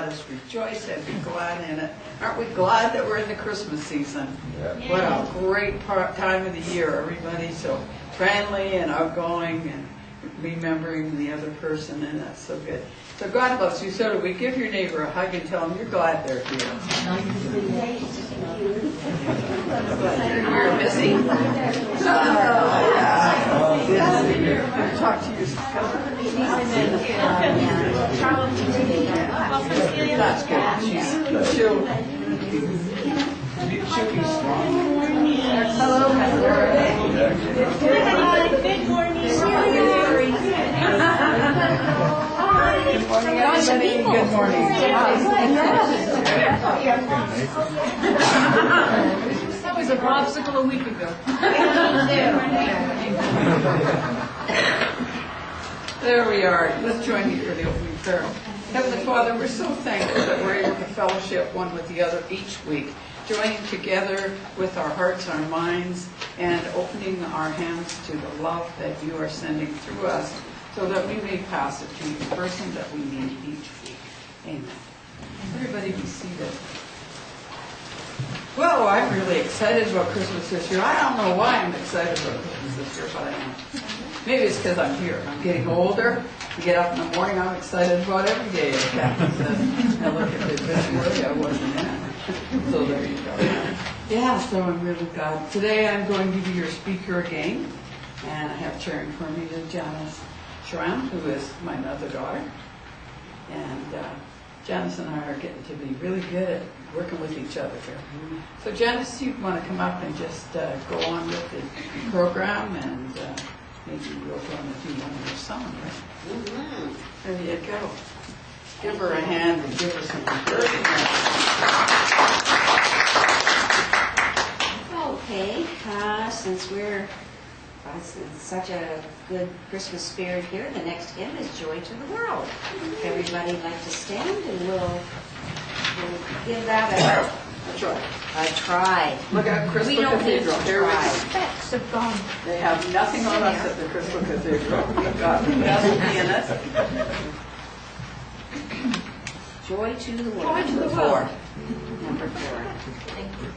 let us rejoice and be glad in it. Aren't we glad that we're in the Christmas season? Yeah. What a great time of the year. Everybody's so friendly and outgoing and remembering the other person, and that's so good. So God loves you. So do we. Give your neighbor a hug and tell them you're glad they're here. You're busy. Talk to you. That's good. She'll be strong. Hello, Good morning. Good morning, everybody. Good morning. That was a popsicle a week ago. There we are. Let's join me for the opening prayer. Heavenly Father, we're so thankful that we're able to fellowship one with the other each week, joining together with our hearts, our minds, and opening our hands to the love that you are sending through us, so that we may pass it to each person that we need each week. Amen. Everybody be seated. Well, I'm really excited about Christmas this year. I don't know why I'm excited about Christmas this year, but I am. Maybe it's because I'm here. I'm getting older. I get up in the morning, I'm excited about every day, as Kathy says. I look at the obituary, I wasn't in it. So there you go. Yeah, so I'm really glad. Today I'm going to be your speaker again, and I have cheering for me to Janice Schramm, who is my other daughter. And Janice and I are getting to be really good at working with each other here. So Janice, you want to come up and just go on with the program, and maybe we'll go on with you one of your songs, right? There you go. Give her a hand and give her some encouragement. Okay, since we're in such a good Christmas spirit here, the next hymn is Joy to the World. Everybody like to stand, and we'll give that a try. Look at Crystal We don't need Cathedral. to Here we try. go. Facts have gone. They have nothing on us at the Crystal Cathedral. We've got the best pianist. Joy to the World. Joy to the world. Number 4. Thank you.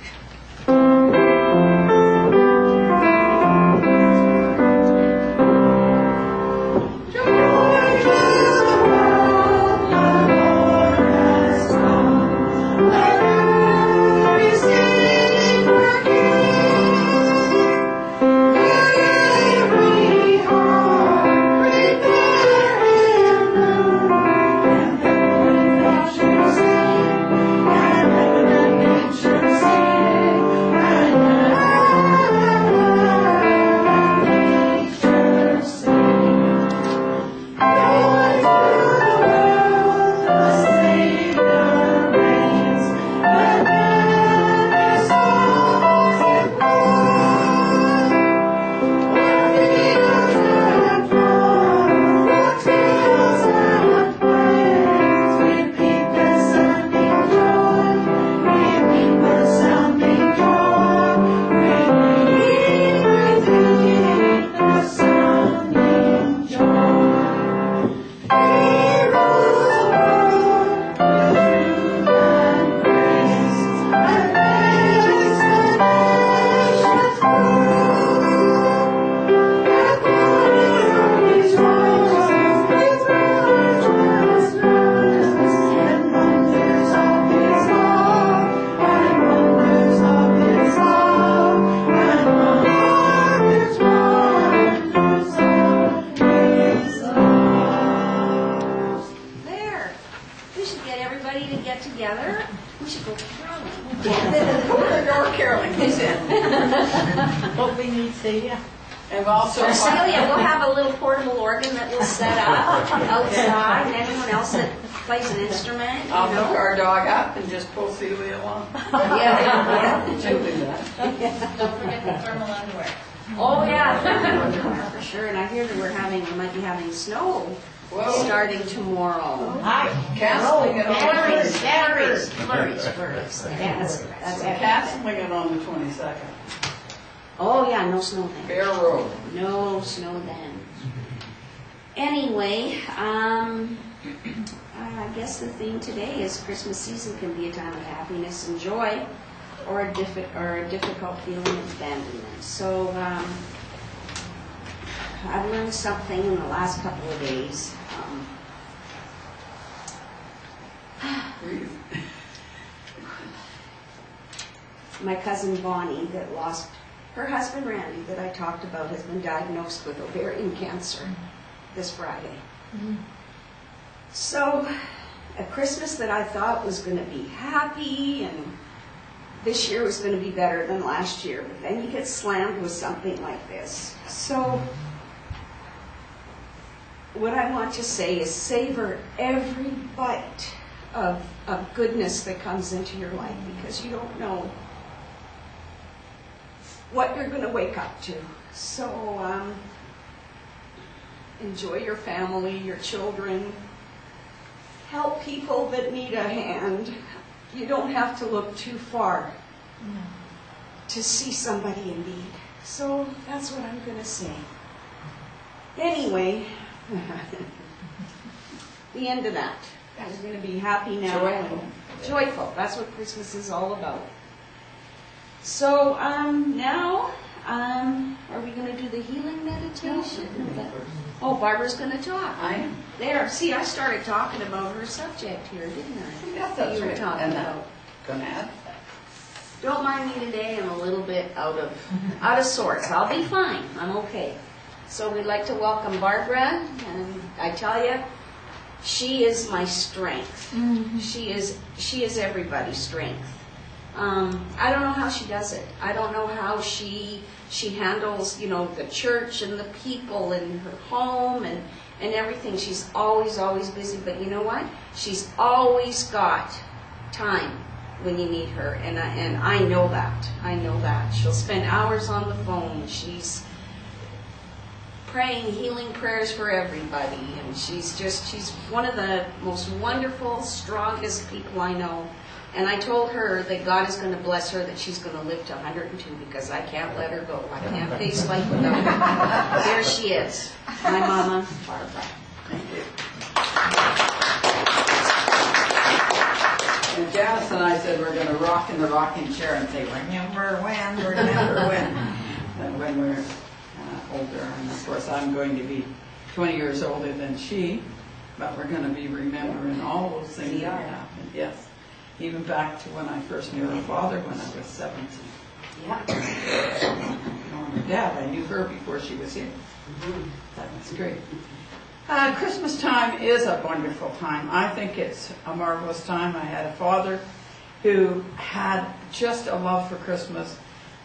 And also, Celia, we'll have a little portable organ that we'll set up outside, and anyone else that plays an instrument. I'll hook our dog up and just pull Celia along. Yeah. She'll do that. Don't forget the thermal underwear. Oh, yeah. For sure. And I hear that we might be having snow starting tomorrow. Canceling it on the Flurries. Yes, that's it. canceling it on the 22nd. Oh, yeah, no snow then. Fair Road. No snow then. Anyway, I guess the theme today is Christmas season can be a time of happiness and joy, or a difficult feeling of abandonment. So I've learned something in the last couple of days. My cousin Bonnie that lost her husband Randy that I talked about has been diagnosed with ovarian cancer this Friday. So a Christmas that I thought was going to be happy and this year was going to be better than last year, but then you get slammed with something like this. So what I want to say is savor every bite of goodness that comes into your life, because you don't know what you're going to wake up to. So enjoy your family, your children. Help people that need a hand. You don't have to look too far to see somebody in need. So that's what I'm going to say. Anyway, the end of that. I'm going to be happy now. Joyful. Joyful. That's what Christmas is all about. So now, are we going to do the healing meditation? Oh, Barbara's going to talk. I am. There. See, I started talking about her subject here, didn't I? That's That you were right. talking And about. gonna add. Don't mind me today. I'm a little bit out of sorts. I'll be fine. I'm okay. So we'd like to welcome Barbara, and I tell you, she is my strength. She is everybody's strength. I don't know how she does it. I don't know how she handles, the church and the people and her home and everything. She's always busy. But you know what? She's always got time when you need her, and I know that. I know that. She'll spend hours on the phone. She's praying healing prayers for everybody, and she's one of the most wonderful, strongest people I know. And I told her that God is going to bless her, that she's going to live to 102, because I can't let her go. I can't face life without her. There she is, my mama, Barbara. Thank you. And Janice and I said we're going to rock in the rocking chair and say, remember when, and when we're older. And of course I'm going to be 20 years older than she, but we're going to be remembering all those things that happened. Yes. Even back to when I first knew her father when I was 17. Yeah. Knowing her dad, I knew her before she was here. That was great. Christmas time is a wonderful time. I think it's a marvelous time. I had a father who had just a love for Christmas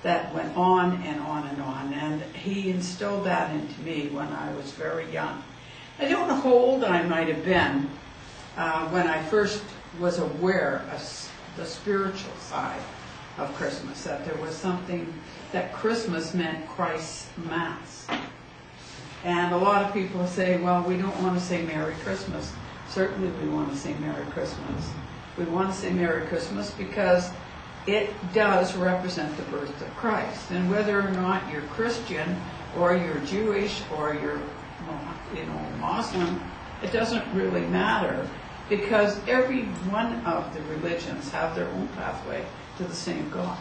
that went on and on and on. And he instilled that into me when I was very young. I don't know how old I might have been when I first was aware of the spiritual side of Christmas, that there was something, that Christmas meant Christ's Mass. And a lot of people say, well, we don't want to say Merry Christmas. Certainly we want to say Merry Christmas. We want to say Merry Christmas because it does represent the birth of Christ. And whether or not you're Christian or you're Jewish or you're Muslim, it doesn't really matter, because every one of the religions have their own pathway to the same God,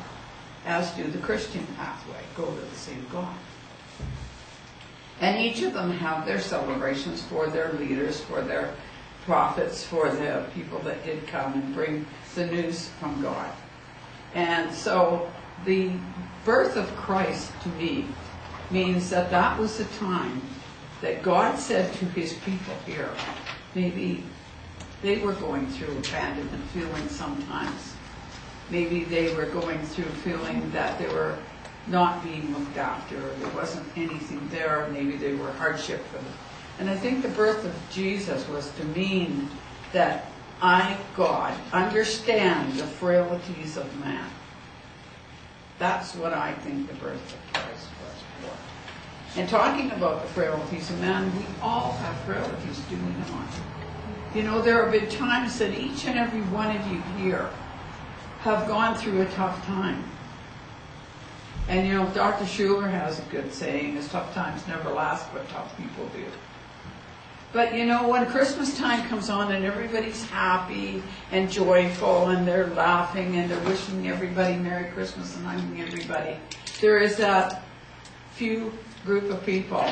as do the Christian pathway, go to the same God. And each of them have their celebrations for their leaders, for their prophets, for the people that did come and bring the news from God. And so the birth of Christ to me means that that was the time that God said to his people here, maybe they were going through abandonment feelings sometimes. Maybe they were going through feeling that they were not being looked after, or there wasn't anything there, maybe they were hardship for them. And I think the birth of Jesus was to mean that I, God, understand the frailties of man. That's what I think the birth of Christ was for. And talking about the frailties of man, we all have frailties, do we not? You know, there have been times that each and every one of you here have gone through a tough time. And you know, Dr. Schuller has a good saying, is tough times never last, but tough people do. But you know, when Christmas time comes on and everybody's happy and joyful and they're laughing and they're wishing everybody Merry Christmas and hugging everybody, there is that few group of people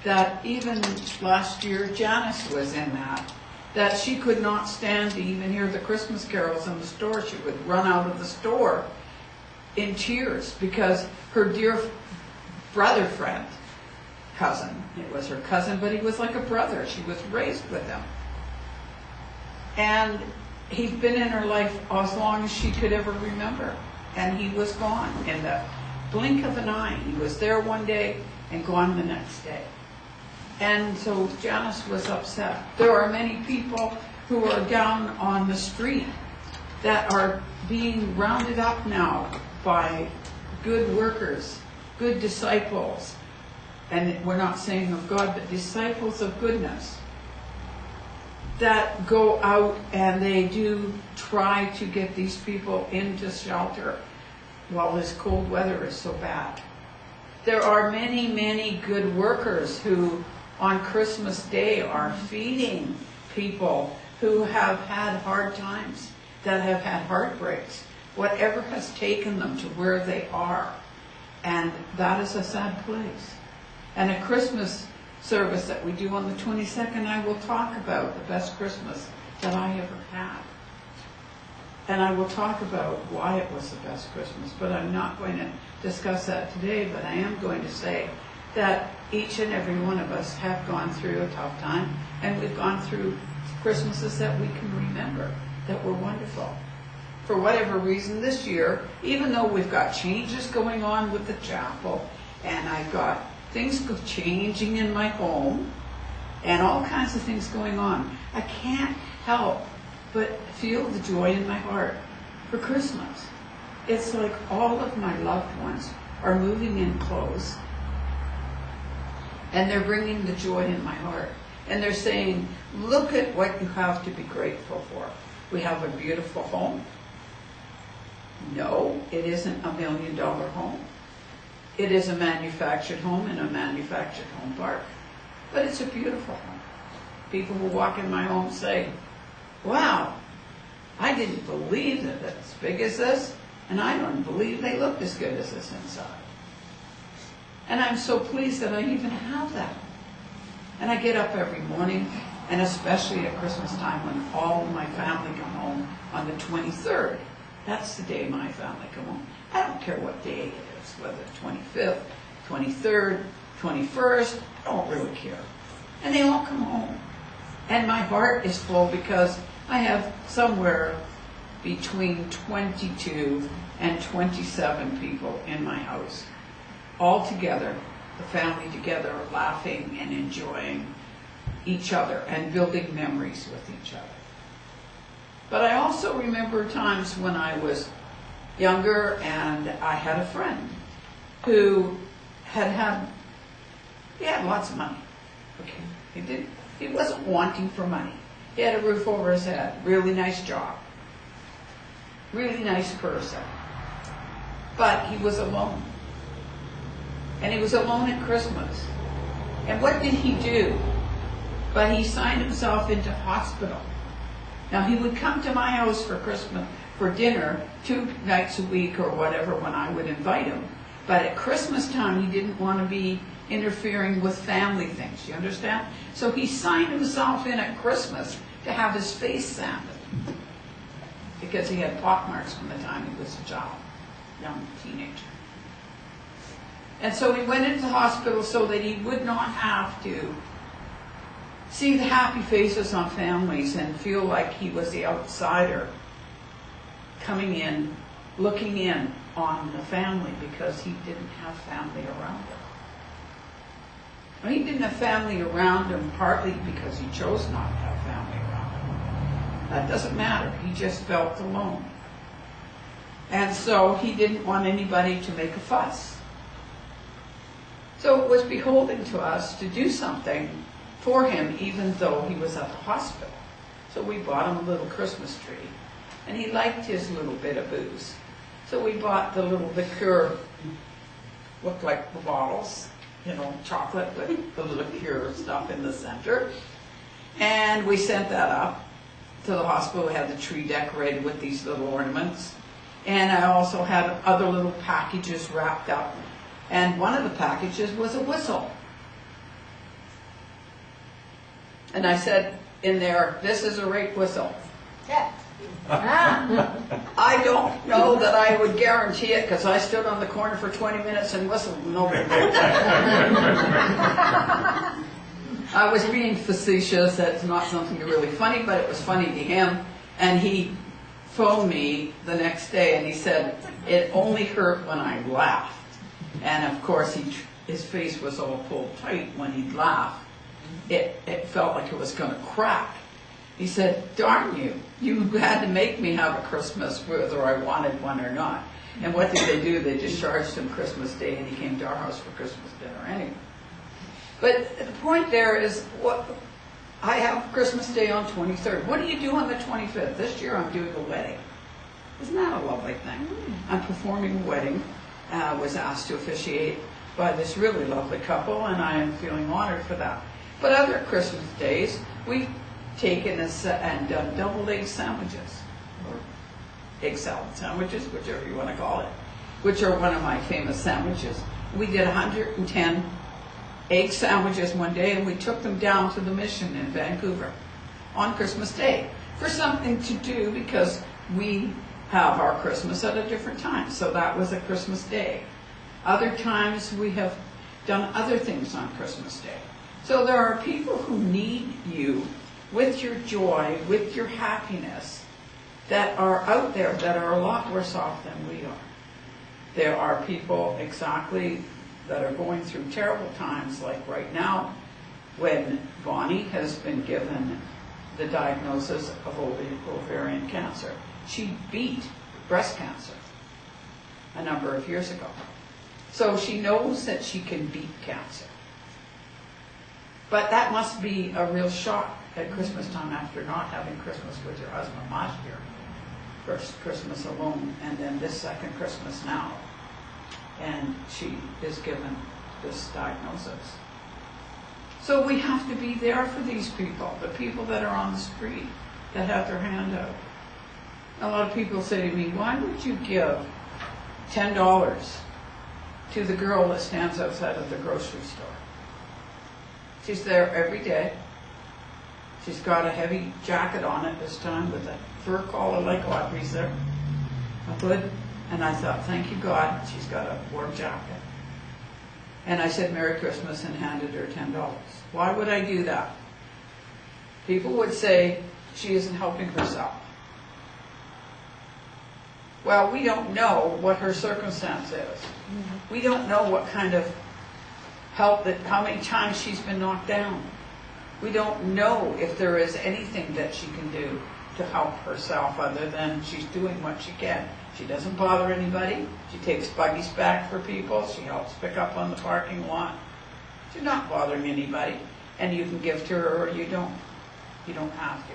that even last year Janice was in that she could not stand to even hear the Christmas carols in the store. She would run out of the store in tears because her dear brother friend, cousin, it was her cousin, but he was like a brother. She was raised with him. And he'd been in her life as long as she could ever remember. And he was gone in the blink of an eye. He was there one day and gone the next day. And so Janice was upset. There are many people who are down on the street that are being rounded up now by good workers, good disciples. And we're not saying of God, but disciples of goodness that go out and they do try to get these people into shelter while this cold weather is so bad. There are many, many good workers who on Christmas Day are feeding people who have had hard times, that have had heartbreaks, whatever has taken them to where they are. And that is a sad place. And a Christmas service that we do on the 22nd, I will talk about the best Christmas that I ever had. And I will talk about why it was the best Christmas, but I'm not going to discuss that today, but I am going to say that each and every one of us have gone through a tough time, and we've gone through Christmases that we can remember, that were wonderful. For whatever reason this year, even though we've got changes going on with the chapel, and I've got things changing in my home, and all kinds of things going on, I can't help but feel the joy in my heart for Christmas. It's like all of my loved ones are moving in close, and they're bringing the joy in my heart. And they're saying, look at what you have to be grateful for. We have a beautiful home. No, it isn't $1 million home. It is a manufactured home in a manufactured home park. But it's a beautiful home. People who walk in my home say, wow, I didn't believe that it's as big as this, and I don't believe they looked as good as this inside. And I'm so pleased that I even have that. And I get up every morning, and especially at Christmas time when all of my family come home on the 23rd. That's the day my family come home. I don't care what day it is, whether it's 25th, 23rd, 21st, I don't really care. And they all come home. And my heart is full because I have somewhere between 22 and 27 people in my house. All together, the family together, laughing and enjoying each other and building memories with each other. But I also remember times when I was younger and I had a friend who he had lots of money. Okay, he wasn't wanting for money. He had a roof over his head, really nice job, really nice person. But he was alone. And he was alone at Christmas. And what did he do? But he signed himself into hospital. Now he would come to my house for Christmas, for dinner, 2 nights a week or whatever when I would invite him. But at Christmas time, he didn't want to be interfering with family things, you understand? So he signed himself in at Christmas to have his face sanded. Because he had pockmarks from the time he was a child, young teenager. And so he went into the hospital so that he would not have to see the happy faces on families and feel like he was the outsider coming in, looking in on the family because he didn't have family around him. Well, he didn't have family around him partly because he chose not to have family around him. That doesn't matter. He just felt alone. And so he didn't want anybody to make a fuss. So it was beholden to us to do something for him even though he was at the hospital. So we bought him a little Christmas tree. And he liked his little bit of booze. So we bought the little liqueur, looked like the bottles, chocolate with the liqueur stuff in the center. And we sent that up to the hospital. We had the tree decorated with these little ornaments. And I also had other little packages wrapped up. And one of the packages was a whistle. And I said in there, "This is a rape whistle." Yeah. I don't know that I would guarantee it because I stood on the corner for 20 minutes and whistled. Nobody. I was being facetious. That's not something really funny, but it was funny to him. And he phoned me the next day and he said, "It only hurt when I laughed." And of course, his face was all pulled tight when he'd laugh. It felt like it was going to crack. He said, "Darn you, you had to make me have a Christmas whether I wanted one or not." And what did they do? They discharged him Christmas Day and he came to our house for Christmas dinner anyway. But the point there is, I have Christmas Day on 23rd. What do you do on the 25th? This year I'm doing a wedding. Isn't that a lovely thing? I'm performing a wedding. I was asked to officiate by this really lovely couple, and I am feeling honored for that. But other Christmas days, we've taken and done double egg sandwiches, or egg salad sandwiches, whichever you want to call it, which are one of my famous sandwiches. We did 110 egg sandwiches one day, and we took them down to the mission in Vancouver on Christmas Day for something to do because we have our Christmas at a different time. So that was a Christmas Day. Other times we have done other things on Christmas Day. So there are people who need you with your joy, with your happiness, that are out there that are a lot worse off than we are. There are people exactly that are going through terrible times, like right now, when Bonnie has been given the diagnosis of ovarian cancer. She beat breast cancer a number of years ago. So she knows that she can beat cancer. But that must be a real shock at Christmas time after not having Christmas with your husband last year. First Christmas alone, and then this second Christmas now. And she is given this diagnosis. So we have to be there for these people, the people that are on the street, that have their hand out. A lot of people say to me, "Why would you give $10 to the girl that stands outside of the grocery store? She's there every day. She's got a heavy jacket on it this time with a fur collar like Audrey's there, a hood." And I thought, thank you God, she's got a warm jacket. And I said, "Merry Christmas," and handed her $10. Why would I do that? People would say she isn't helping herself. Well, we don't know what her circumstance is. We don't know what kind of help, how many times she's been knocked down. We don't know if there is anything that she can do to help herself other than she's doing what she can. She doesn't bother anybody. She takes buggies back for people. She helps pick up on the parking lot. She's not bothering anybody. And you can give to her or you don't. You don't have to.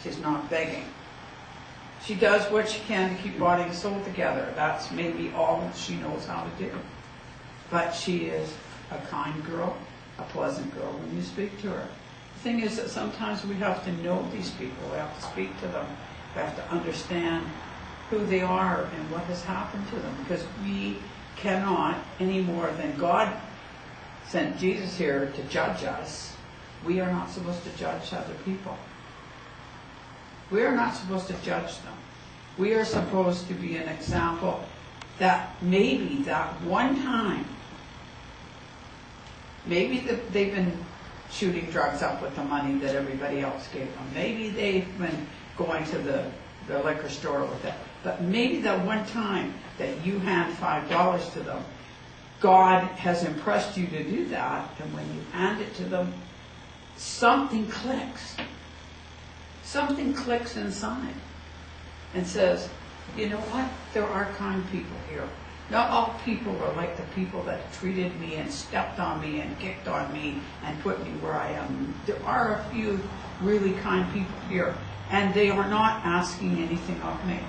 She's not begging. She does what she can to keep body and soul together. That's maybe all she knows how to do. But she is a kind girl, a pleasant girl when you speak to her. The thing is that sometimes we have to know these people. We have to speak to them. We have to understand who they are and what has happened to them, because we cannot, any more than God sent Jesus here to judge us, we are not supposed to judge other people. We are not supposed to judge them. We are supposed to be an example that maybe that one time, maybe they've been shooting drugs up with the money that everybody else gave them. Maybe they've been going to the liquor store with it. But maybe that one time that you hand $5 to them, God has impressed you to do that, and when you hand it to them, something clicks. Something clicks inside and says, "You know what? There are kind people here. Not all people are like the people that treated me and stepped on me and kicked on me and put me where I am. There are a few really kind people here, and they are not asking anything of me.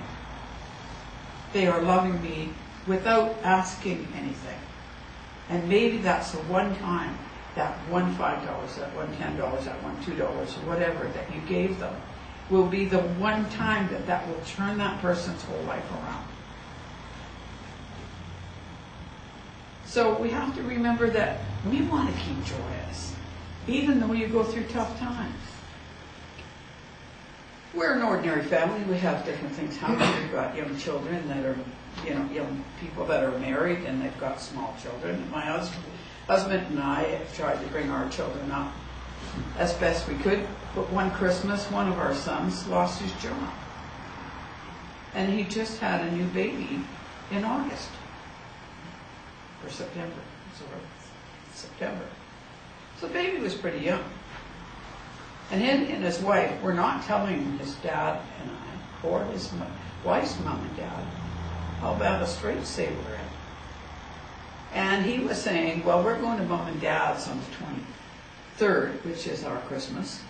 They are loving me without asking anything." And maybe that's the one time that one $5, that one $10, that one $2, or whatever that you gave them, will be the one time that will turn that person's whole life around. So we have to remember that we want to keep joyous, even though you go through tough times. We're an ordinary family. We have different things happening. We've got young children that are, young people that are married and they've got small children. And my husband and I have tried to bring our children up as best we could. But one Christmas, one of our sons lost his job. And he just had a new baby in August. Or September. September. So the baby was pretty young. And he and his wife were not telling his dad and I, or his wife's mom and dad, how bad a straits they were in. And he was saying, well, we're going to Mom and Dad's on the 23rd, which is our Christmas.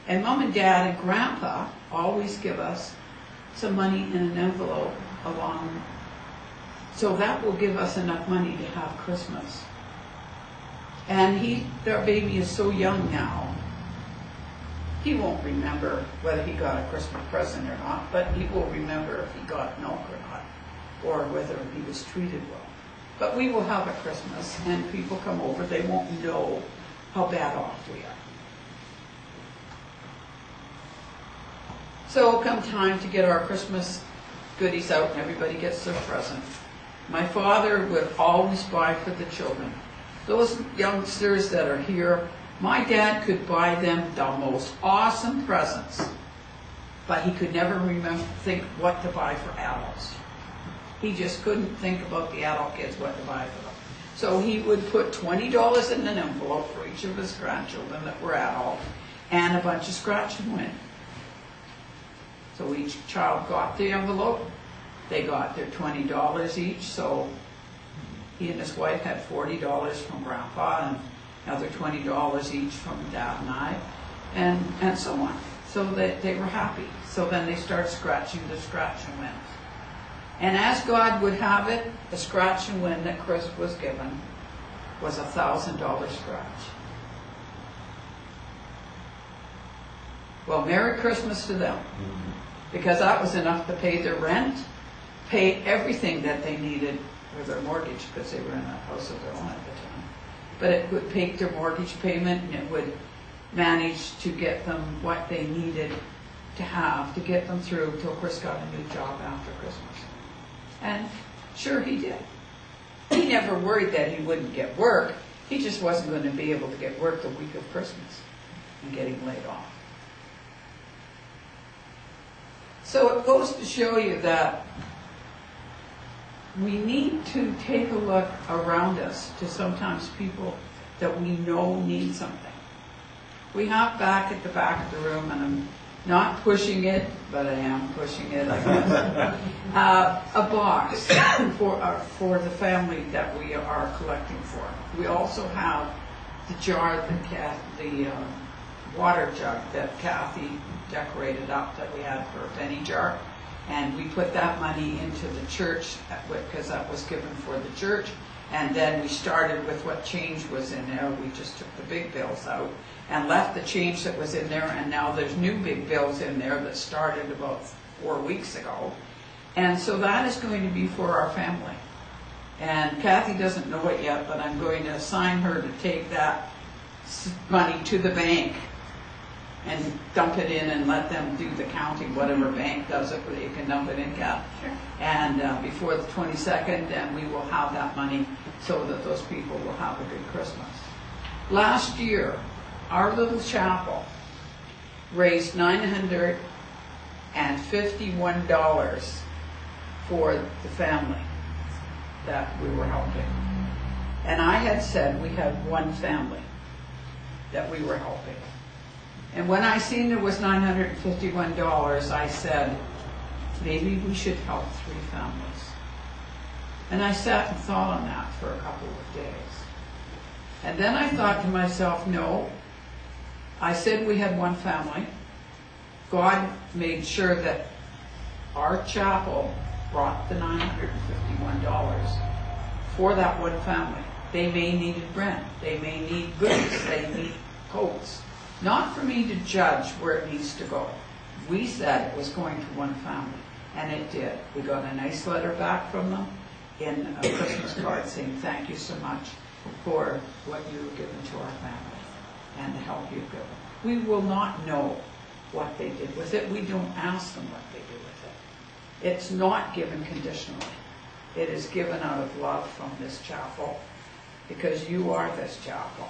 And Mom and Dad and Grandpa always give us some money in an envelope along. So that will give us enough money to have Christmas. And their baby is so young now, he won't remember whether he got a Christmas present or not, but he will remember if he got milk or not, or whether he was treated well. But we will have a Christmas, and people come over, they won't know how bad off we are. So come time to get our Christmas goodies out and everybody gets their present. My father would always buy for the children. Those youngsters that are here, my dad could buy them the most awesome presents, but he could never think what to buy for adults. He just couldn't think about the adult kids what to buy for them. So he would put $20 in an envelope for each of his grandchildren that were adult, and a bunch of scratch and win. So each child got the envelope. They got their $20 each, so he and his wife had $40 from Grandpa and another $20 each from Dad and I, and so on. So they were happy. So then they start scratching the scratch and wins. And as God would have it, the scratch and win that Chris was given was a $1,000 scratch. Well, Merry Christmas to them, because that was enough to pay their rent, pay everything that they needed for their mortgage, because they were in a house of their own at the time. But it would pay their mortgage payment, and it would manage to get them what they needed to have to get them through till Chris got a new job after Christmas. And sure, he did. He never worried that he wouldn't get work. He just wasn't going to be able to get work the week of Christmas and getting laid off. So it goes to show you that we need to take a look around us to sometimes people that we know need something. We have back at the back of the room, and I'm not pushing it, but I am pushing it, I guess, a box for the family that we are collecting for. We also have the jar, the water jug that Kathy decorated up that we had for a penny jar. And we put that money into the church because that was given for the church. And then we started with what change was in there. We just took the big bills out and left the change that was in there. And now there's new big bills in there that started about 4 weeks ago. And so that is going to be for our family. And Kathy doesn't know it yet, but I'm going to assign her to take that money to the bank and dump it in and let them do the counting, whatever bank does it, but you can dump it in, Kath. Sure. And before the 22nd, and we will have that money so that those people will have a good Christmas. Last year, our little chapel raised $951 for the family that we were helping. And I had said we had one family that we were helping. And when I seen there was $951, I said, maybe we should help 3 families. And I sat and thought on that for a couple of days. And then I thought to myself, no, I said we had one family. God made sure that our chapel brought the $951 for that one family. They may need rent. They may need goods. They need coats. Not for me to judge where it needs to go. We said it was going to one family, and it did. We got a nice letter back from them in a Christmas card saying thank you so much for what you've given to our family and the help you've given. We will not know what they did with it. We don't ask them what they do with it. It's not given conditionally. It is given out of love from this chapel, because you are this chapel.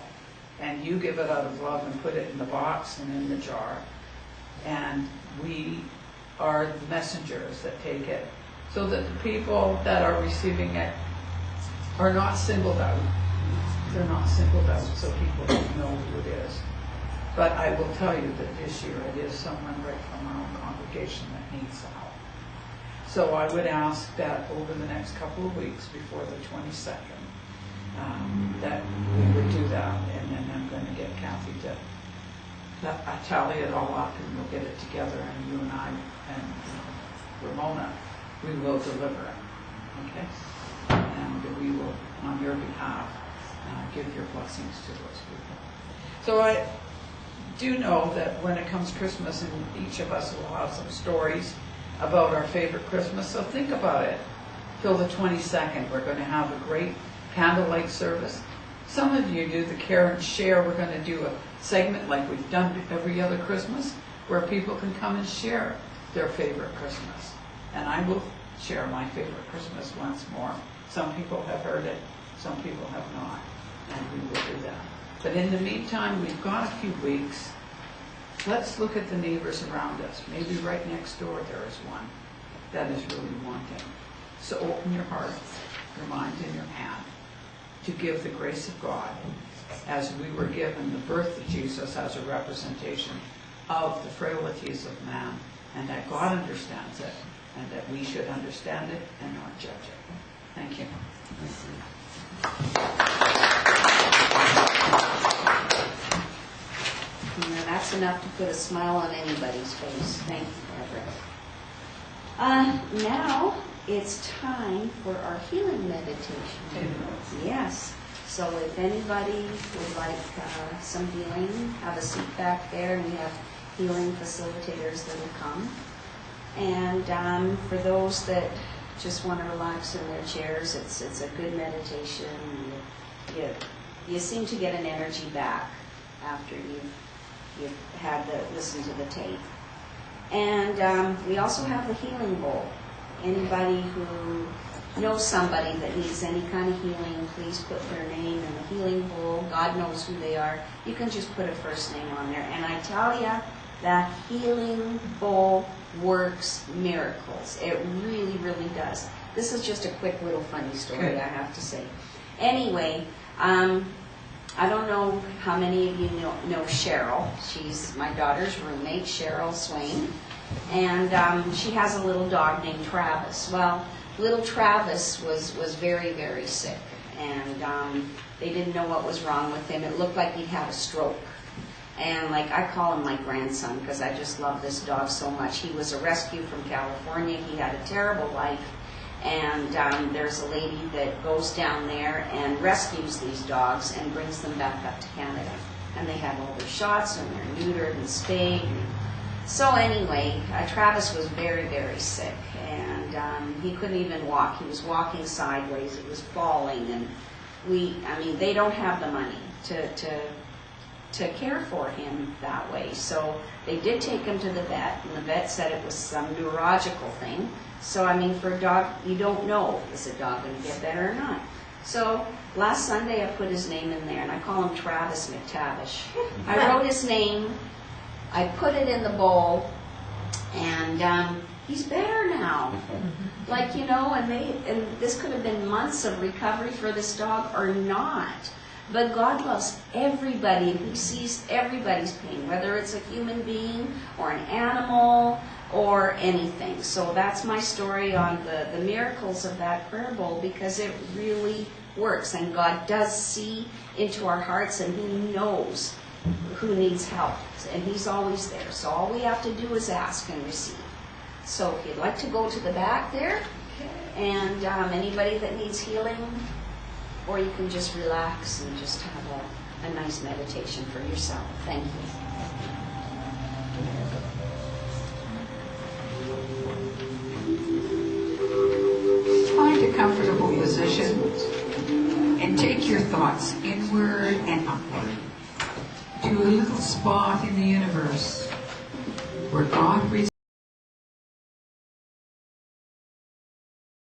And you give it out of love and put it in the box and in the jar. And we are the messengers that take it, so that the people that are receiving it are not singled out. They're not singled out, so people don't know who it is. But I will tell you that this year it is someone right from our own congregation that needs the help. So I would ask that over the next couple of weeks before the 22nd, that we would do that, and then I'm going to get Kathy to tally it all up, and we'll get it together, and you and I and Ramona, we will deliver it, okay? And we will, on your behalf, give your blessings to those people. So I do know that when it comes Christmas, and each of us will have some stories about our favorite Christmas, so think about it. Till the 22nd, we're going to have a great candlelight service. Some of you do the care and share. We're going to do a segment like we've done every other Christmas, where people can come and share their favorite Christmas. And I will share my favorite Christmas once more. Some people have heard it, some people have not, and we will do that. But in the meantime, we've got a few weeks. Let's look at the neighbors around us. Maybe right next door there is one that is really wanting. So open your heart, your mind, and your hand to give the grace of God, as we were given the birth of Jesus as a representation of the frailties of man, and that God understands it, and that we should understand it and not judge it. Thank you. Now, that's enough to put a smile on anybody's face. Thank you, Barbara. Now it's time for our healing meditation. Yes. So if anybody would like some healing, have a seat back there, and we have healing facilitators that will come. And for those that just want to relax in their chairs, it's a good meditation. You seem to get an energy back after you've had to listen to the tape. And we also have the healing bowl. Anybody who knows somebody that needs any kind of healing, please put their name in the healing bowl. God knows who they are. You can just put a first name on there. And I tell you, that healing bowl works miracles. It really, really does. This is just a quick little funny story, I have to say. Anyway, I don't know how many of you know Cheryl. She's my daughter's roommate, Cheryl Swain. And she has a little dog named Travis. Well, little Travis was very, very sick. And they didn't know what was wrong with him. It looked like he'd had a stroke. And like I call him my grandson because I just love this dog so much. He was a rescue from California. He had a terrible life. And there's a lady that goes down there and rescues these dogs and brings them back up to Canada. And they have all their shots and they're neutered and spayed. So anyway, Travis was very, very sick. And he couldn't even walk. He was walking sideways. It was falling. And they don't have the money to care for him that way. So they did take him to the vet, and the vet said it was some neurological thing. So, for a dog, you don't know, is the dog going to get better or not? So, last Sunday I put his name in there, and I call him Travis McTavish. I wrote his name, I put it in the bowl, and he's better now. And this could have been months of recovery for this dog or not. But God loves everybody, and He sees everybody's pain, whether it's a human being or an animal or anything. So that's my story on the miracles of that prayer bowl, because it really works. And God does see into our hearts, and He knows who needs help. And He's always there. So all we have to do is ask and receive. So if you'd like to go to the back there, and anybody that needs healing, or you can just relax and just have a nice meditation for yourself. Thank you. Find a comfortable position and take your thoughts inward and upward to a little spot in the universe where God resides.